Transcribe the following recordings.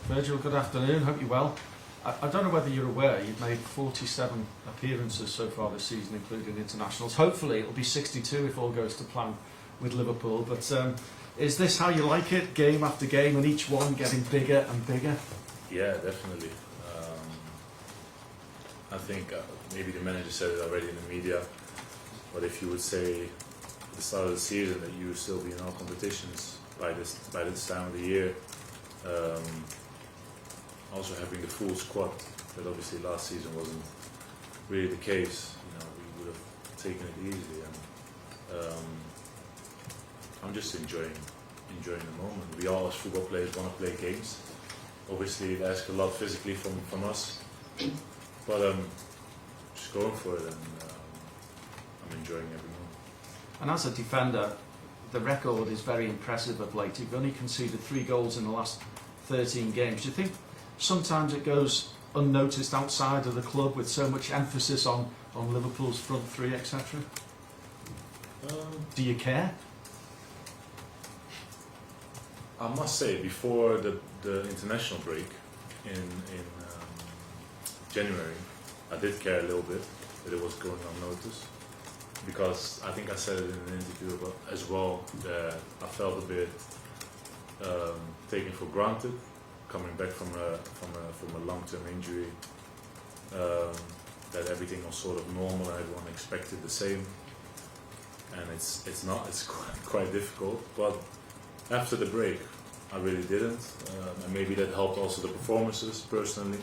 Virgil, good afternoon. Hope you're well. I don't know whether you're aware, you've made 47 appearances so far this season, including internationals. Hopefully it'll be 62 if all goes to plan with Liverpool. But is this how you like it, game after game, and each one getting bigger and bigger? Yeah, definitely. I think maybe the manager said it already in the media, but if you would say at the start of the season that you would still be in all competitions by this time of the year, also having the full squad, that obviously last season wasn't really the case. We would have taken it easily, and I'm just enjoying the moment. We all as football players want to play games. Obviously, it asks a lot physically from us, but just going for it, and I'm enjoying every moment. And as a defender, the record is very impressive of late. You've only conceded 3 goals in the last 13 games. Do you think sometimes it goes unnoticed outside of the club with so much emphasis on Liverpool's front three, etc.? Do you care? I must say, before the international break in January, I did care a little bit that it was going unnoticed, because I think I said it in an interview as well, that I felt a bit taken for granted coming back from a long-term injury, that everything was sort of normal and everyone expected the same, and it's not. It's quite difficult. But after the break, I really didn't, and maybe that helped also the performances personally.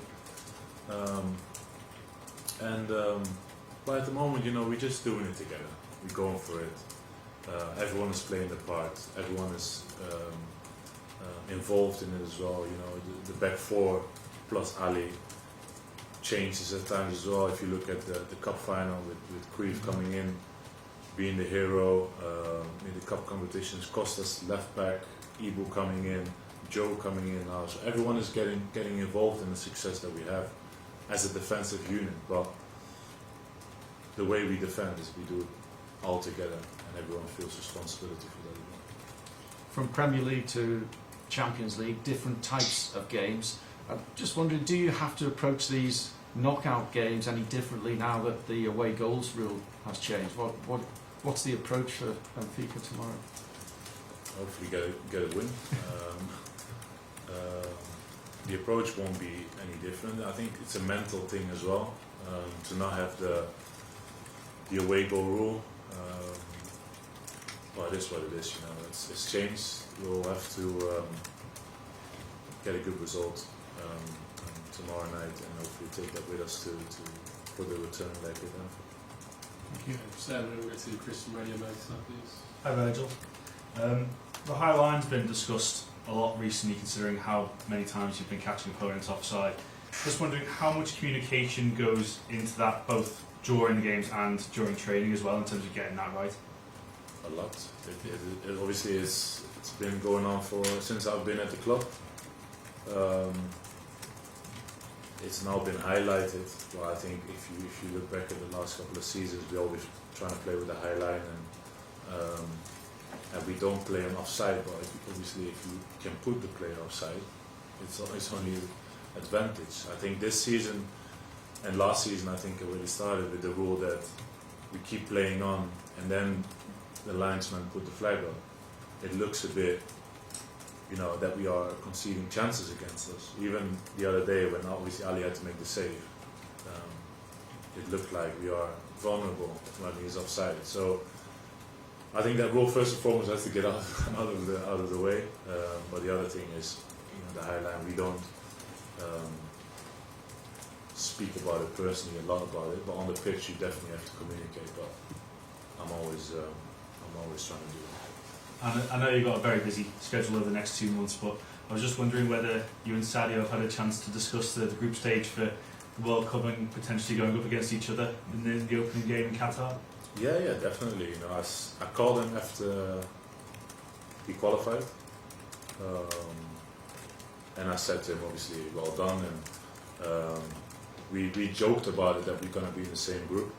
But at the moment, we're just doing it together. We're going for it. Everyone is playing their part. Everyone is involved in it as well. The back four plus Ali changes at times as well. If you look at the cup final with Cruyff coming in, being the hero in the cup competitions, Costas left back, Ibu coming in, Joe coming in now. So everyone is getting involved in the success that we have as a defensive unit. But the way we defend is we do it all together, and everyone feels responsibility for that. From Premier League to Champions League, different types of games. I'm just wondering, do you have to approach these knockout games any differently now that the away goals rule has changed? What's the approach for Benfica tomorrow? Hopefully get a win. The approach won't be any different. I think it's a mental thing as well, to not have the away goal rule. But it is what it is. It's changed. We'll have to get a good result tomorrow night, and hopefully take that with us for the return leg with them. Thank you. Sam, we'll get to Christian Radio Motor, please. Hi Virgil. The high line's been discussed a lot recently, considering how many times you've been catching opponents offside. Just wondering how much communication goes into that, both during the games and during training as well, in terms of getting that right? A lot. It obviously it's been going on since I've been at the club. It's now been highlighted. Well, I think if you look back at the last couple of seasons, we always trying to play with the high line, and we don't play on offside. But obviously, if you can put the player offside, it's only advantage. I think this season and last season, I think it already started with the rule that we keep playing on, and then the linesman put the flag up. It looks a bit, that we are conceding chances against us. Even the other day when obviously Ali had to make the save, it looked like we are vulnerable when he's offside. So I think that rule first and foremost has to get out of the way. But the other thing is, the high line. We don't speak about it personally a lot about it, but on the pitch you definitely have to communicate. But I'm always trying to do it. And I know you've got a very busy schedule over the next 2 months, but I was just wondering whether you and Sadio have had a chance to discuss the group stage for the World Cup and potentially going up against each other in the opening game in Qatar. Yeah, definitely. I called him after he qualified, and I said to him, obviously, well done, and we joked about it that we're going to be in the same group,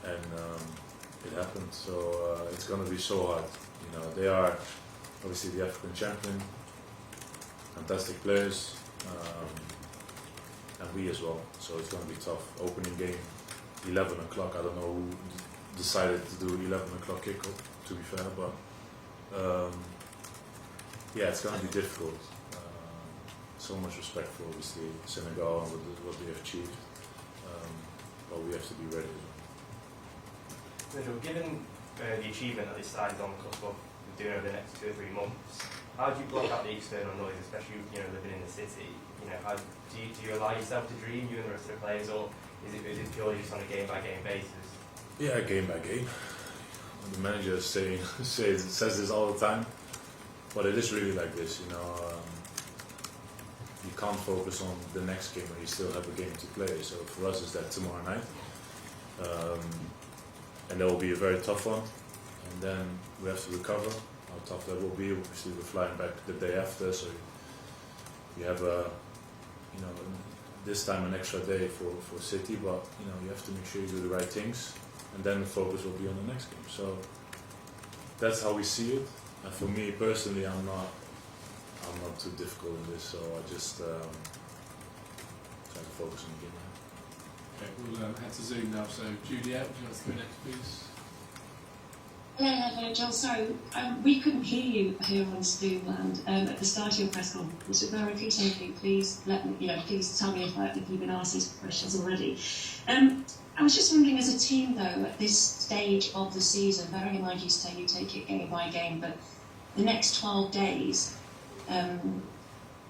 and it happened. So it's going to be so hard. They are obviously the African champion. fantastic players, and we as well. So it's going to be tough. Opening game, 11 o'clock. I don't know who decided to do 11 o'clock kickoff, to be fair, but yeah, it's going to be difficult. So much respect for obviously Senegal and what they have achieved, but we have to be ready as well. Virgil, given the achievement that this side is on the cusp of doing over the next 2 or 3 months, how do you block out the external noise, especially living in the city? How do you allow yourself to dream, you and the rest of the players, or is it purely just on a game by game basis? Yeah, game by game. The manager says this all the time, but it is really like this. You can't focus on the next game when you still have a game to play. So for us, it's that tomorrow night, and that will be a very tough one. And then we have to recover. How tough that will be. Obviously, we're flying back the day after, so you have this time an extra day for City. But you have to make sure you do the right things, and then the focus will be on the next game. So that's how we see it. And for me personally, I'm not too difficult in this, so I just try to focus on the game. Okay, we'll head to Zoom now. So Juliet, would you like to go next, please? Hello, Virgil. So we couldn't hear you here on Zoom land at the start of your press conference. So if I repeat anything, please let me. Please tell me if you've been asked these questions already. I was just wondering, as a team, though, at this stage of the season, bearing in mind you say you take it game by game, but the next 12 days,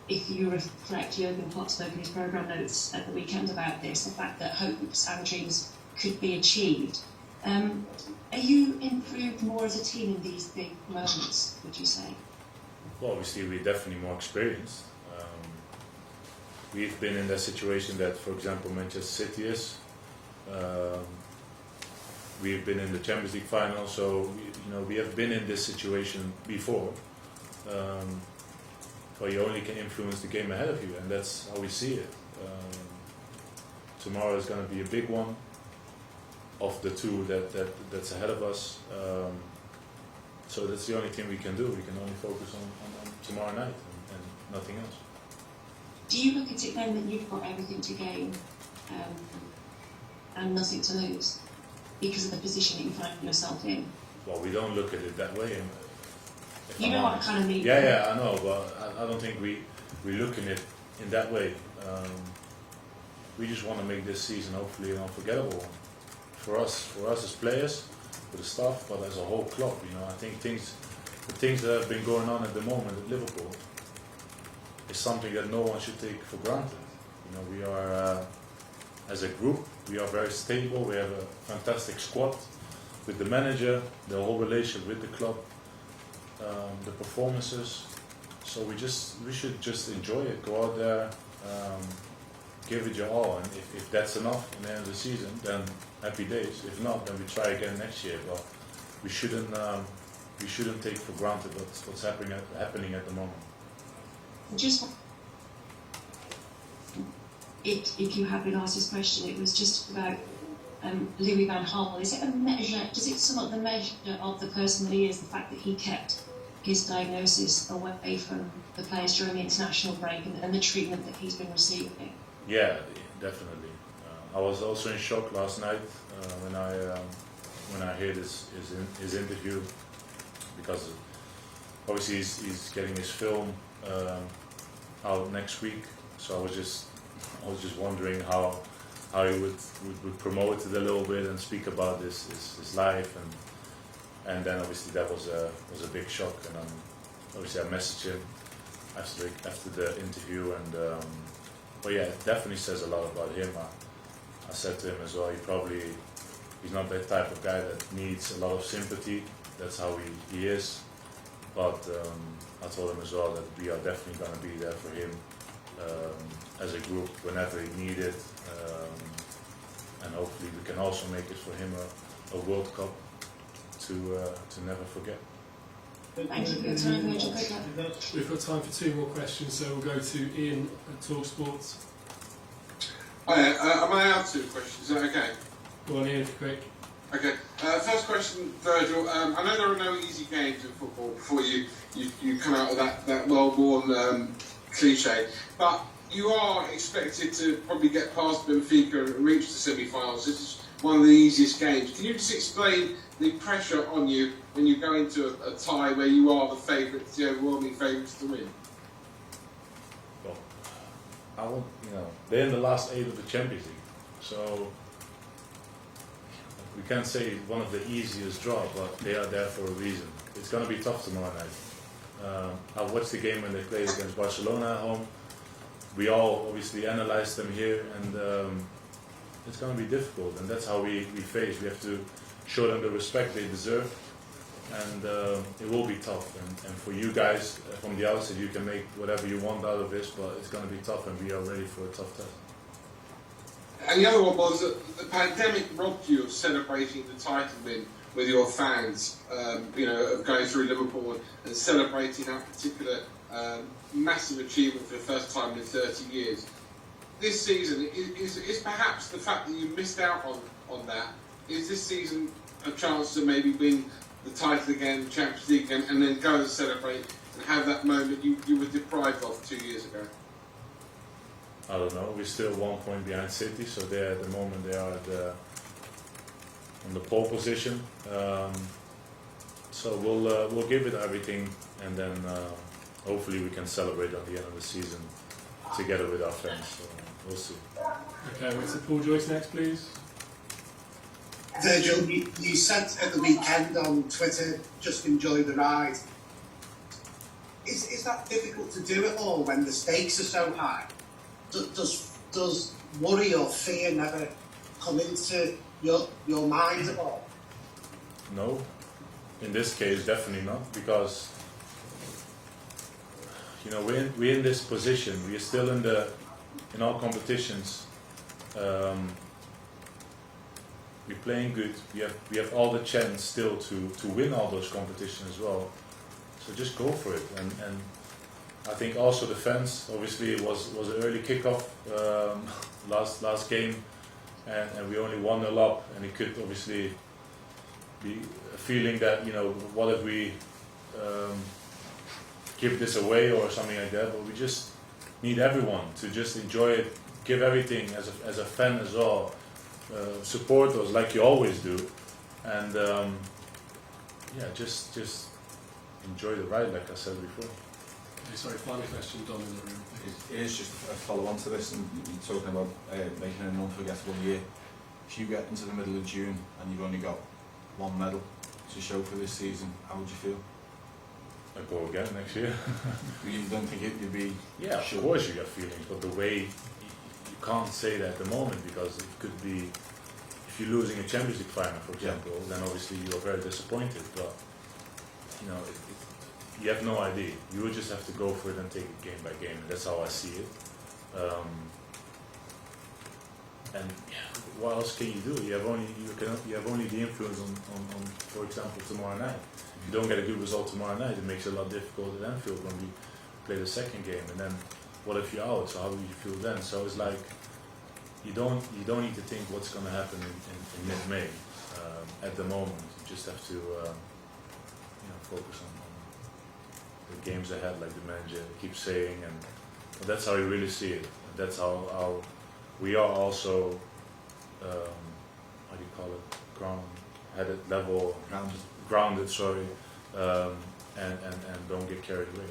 if you reflect Jurgen Klopp spoke in his programme notes at the weekend about this, the fact that hopes and dreams could be achieved. Are you improved more as a team in these big moments, would you say? Well, obviously we're definitely more experienced. We've been in that situation that, for example, Manchester City is. We've been in the Champions League final, so we have been in this situation before. But you only can influence the game ahead of you, and that's how we see it. Tomorrow is going to be a big one of the two that's ahead of us. So that's the only thing we can do. We can only focus on tomorrow night and nothing else. Do you look at it then that you've got everything to gain and nothing to lose because of the position that you find yourself in? Well, we don't look at it that way. You know what I kind of mean? Yeah, I know, but I don't think we look at it in that way. We just want to make this season hopefully an unforgettable one. For us as players, for the staff, but as a whole club. I think the things that have been going on at the moment at Liverpool is something that no one should take for granted. We are, as a group, we are very stable. We have a fantastic squad with the manager, the whole relationship with the club, the performances. So we should just enjoy it. Go out there, give it your all, and if that's enough in the end of the season, then happy days. If not, then we try again next year. But we shouldn't take for granted what's happening at the moment. Just if you have been asked this question, it was just about Louis van Gaal. Is it a measure? Does it sum up the measure of the person that he is? The fact that he kept his diagnosis away from the players during the international break and the treatment that he's been receiving? Yeah, definitely. I was also in shock last night when I heard his interview, because obviously he's getting his film out next week. So I was just wondering how he would promote it a little bit and speak about his life, and then obviously that was a big shock. And obviously I messaged him after the interview, and but yeah, it definitely says a lot about him. I said to him as well, he's not that type of guy that needs a lot of sympathy. That's how he is. But I told him as well that we are definitely going to be there for him as a group whenever he needed, and hopefully we can also make it for him a World Cup to never forget. Thank you for your time, Virgil. Good luck. We've got time for 2 more questions, so we'll go to Ian at TalkSport. Hi, am I allowed 2 questions? Is that okay? Go on, Ian, quick. Okay. First question, Virgil. I know there are no easy games in football before you come out of that well-worn cliche, but you are expected to probably get past Benfica and reach the semi-finals. This is one of the easiest games. Can you just explain the pressure on you when you go into a tie where you are the favourites, the overwhelming favourites to win? Well, I won't, they're in the last 8 of the Champions League, so we can't say one of the easiest draw, but they are there for a reason. It's going to be tough tomorrow night. I watched the game when they played against Barcelona at home. We all obviously analysed them here, and it's going to be difficult, and that's how we face. We have to show them the respect they deserve, and it will be tough. And for you guys from the outset, you can make whatever you want out of this, but it's going to be tough, and we are ready for a tough test. And the other one was that the pandemic robbed you of celebrating the title win with your fans, of going through Liverpool and celebrating that particular massive achievement for the first time in 30 years. This season, is perhaps the fact that you missed out on that, is this season a chance to maybe win the title again, the Champions League again, and then go and celebrate and have that moment you were deprived of 2 years ago? I don't know. We're still 1 point behind City, so they're at the moment they are on the pole position. So we'll give it everything, and then hopefully we can celebrate at the end of the season together with our fans. So we'll see. Okay, wait, so Paul Joyce next, please. Virgil, you said at the weekend on Twitter, just enjoy the ride. Is that difficult to do at all when the stakes are so high? Does worry or fear never come into your mind at all? No, in this case definitely not, because we're in this position. We are still in all competitions. We're playing good. We have all the chance still to win all those competitions as well. So just go for it. And I think also the fans, obviously it was an early kickoff last game, and we only 1-0 up, and it could obviously be a feeling that what if we give this away or something like that. But we just need everyone to just enjoy it, give everything as a fan as well, support us like you always do, and just enjoy the ride like I said before. Okay, sorry, final question, Don in the room. It is just a follow-on to this, and you're talking about making an unforgettable year. If you get into the middle of June and you've only got 1 medal to show for this season, how would you feel? I'll go again next year. You don't think you'd be... Yeah, sure? of course you got feelings, but the way you can't say that at the moment, because it could be, if you're losing a Champions League final, for example, then obviously you are very disappointed, but you have no idea. You would just have to go for it and take it game by game, and that's how I see it. And what else can you do? You have only the influence on, for example, tomorrow night. If you don't get a good result tomorrow night, it makes it a lot difficult at Anfield when we play the second game. And then, what if you're out? So how will you feel then? So it's like you don't need to think what's going to happen in mid-May. At the moment, you just have to focus on the games ahead, like the manager keeps saying, and that's how you really see it. And that's how we are also, how do you call it, grounded, sorry, and don't get carried away.